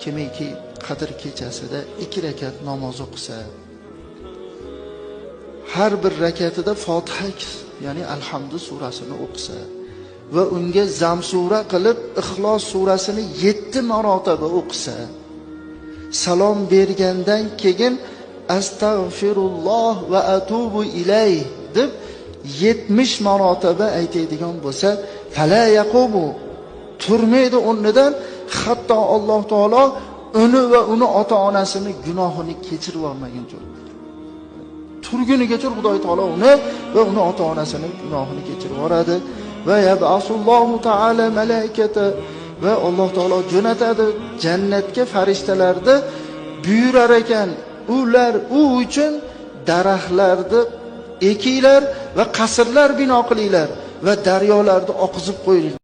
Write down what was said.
kimiki Qadr kechasida 2 rakat namoz o'qisa, har bir rakatida Fotiha, ya'ni Alhamdu surasini o'qisa va unga zam sura qilib Ixlos surasini 7 marotaba o'qisa, salom bergandan keyin astag'firulloh va atubu ilayh deb 70 marotaba aytadigan bo'lsa, fala yaqumu, turmaydi o'rnidan, hatto Alloh taolo uni va uni ota-onasini gunohini kechirib olmaguncha. Turgunigacha Xudoy taolo uni va uni ota-onasini gunohini kechirib yuboradi. Va yab'asullohu ta'ala malaikata, va Alloh taolo jo'natadi jannatga farishtalarni, buyurar ekan, ular u uchun daraxtlarni ekinglar va qasrlar bino qilinglar va daryolarni oqizib qo'yinglar.